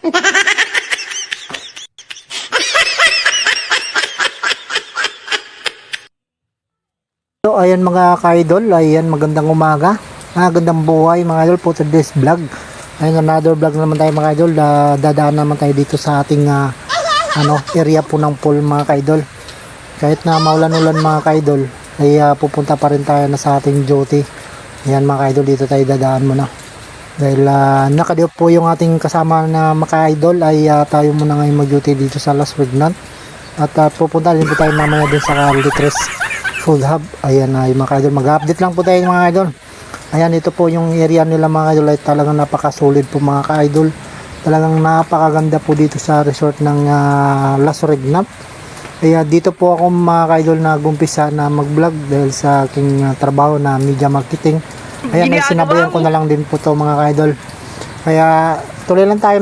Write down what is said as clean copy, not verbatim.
So ayan mga ka-idol, ayan magandang umaga, magandang buhay mga idol po, today's vlog. Ayan, another vlog naman tayo mga idol. Dadaan naman tayo dito sa ating area po ng pool mga ka-idol. Kahit na maulan-ulan mga ka-idol, ay pupunta pa rin tayo na sa ating duty. Ayan mga ka-idol, dito tayo dadaan muna. Dahil nakadiop po yung ating kasama na mga ka-idol, ay tayo muna ngayon mag-duty dito sa Las Regnant. At pupunta din po tayo mamaya din sa Litres Food Hub. Ayan yung mga idol, mag-update lang po tayo mga idol. Ayan, ito po yung area nila mga idol, ay talagang napakasulit po mga ka-idol. Talagang napakaganda po dito sa resort ng Las Regnant. Kaya dito po ako mga ka-idol nagumpisa na mag-vlog dahil sa aking trabaho na media marketing. Ayan, ay sinabayan ko na lang din po to mga ka-idol. Kaya tuloy lang tayo